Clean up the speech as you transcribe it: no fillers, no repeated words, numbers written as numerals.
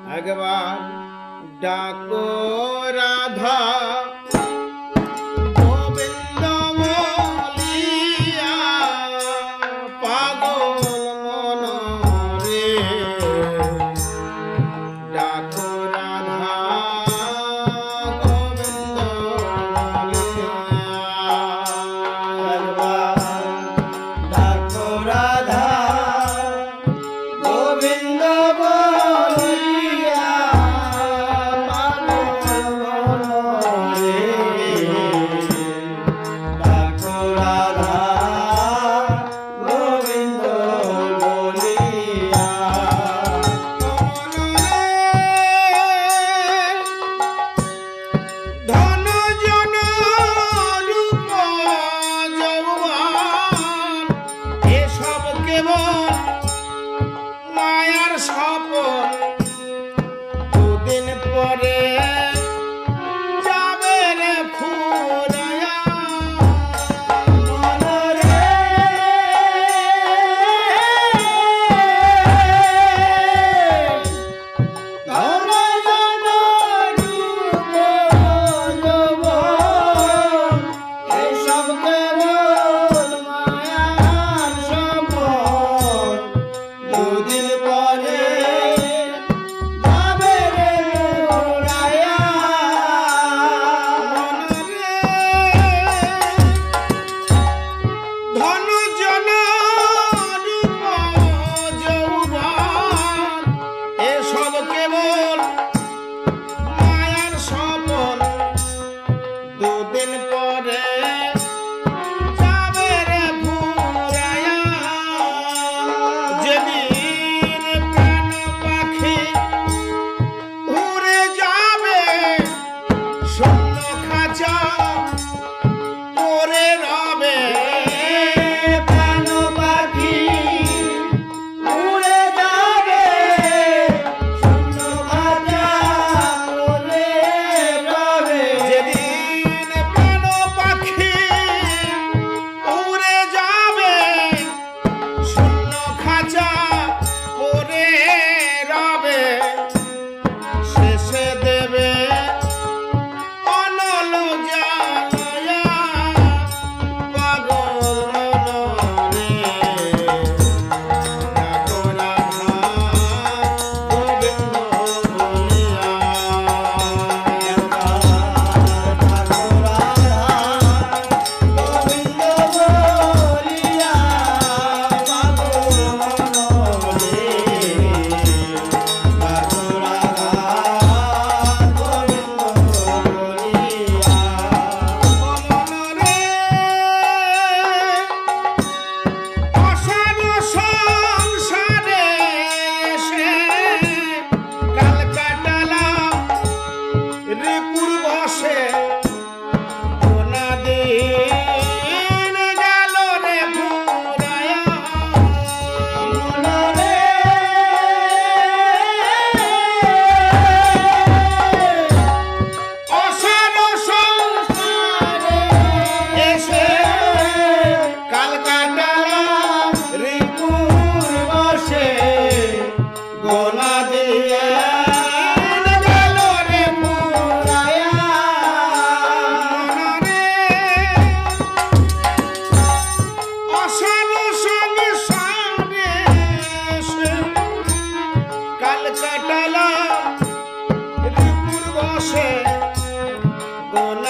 একবার ডাকো রাধা মায়ার স্বপন দুদিন পরে যাবে রে ফুরায়া মনরে এসব কেবল মায়ার স্বপন দুদিন পরে যাবে রে ফুরায়া মনরে ধন জন রূপ যৌবন এসব কেবল মায়ার স্বপন দুদিন পরে যাবে রে ফুরায়া যেদিন প্রাণ পাখি উড়ে যাবে শূন্য খাঁচা পরে রবে প্রাণ পাখি উড়ে যাবে শূন্য খাঁচা পরে রবে যেদিন প্রাণ পাখি উড়ে যাবে শূন্য খাঁচা পরে রবে শেষে দেবে অনল জ্বালায়া পাগল মনরে ডাকো রাধা গোবিন্দ বলিয়া ডাকো রাধা গোবিন্দ বলিয়া পাগল মনরে ডাকো রাধা গোবিন্দ বলিয়া মনরে অসার সংসারে এসে কাল কাটালাম রিপুর বসে কোনা দিন গেল রে ফুরায়া মনরে অসার সংসারে এসে কাল কাটালাম রিপুর বসে গোনা দিয়ে গেল রে ফুরায়া মনরে অসার সংসারে এসে কাল কাটালাম রিপুর বসে গোনা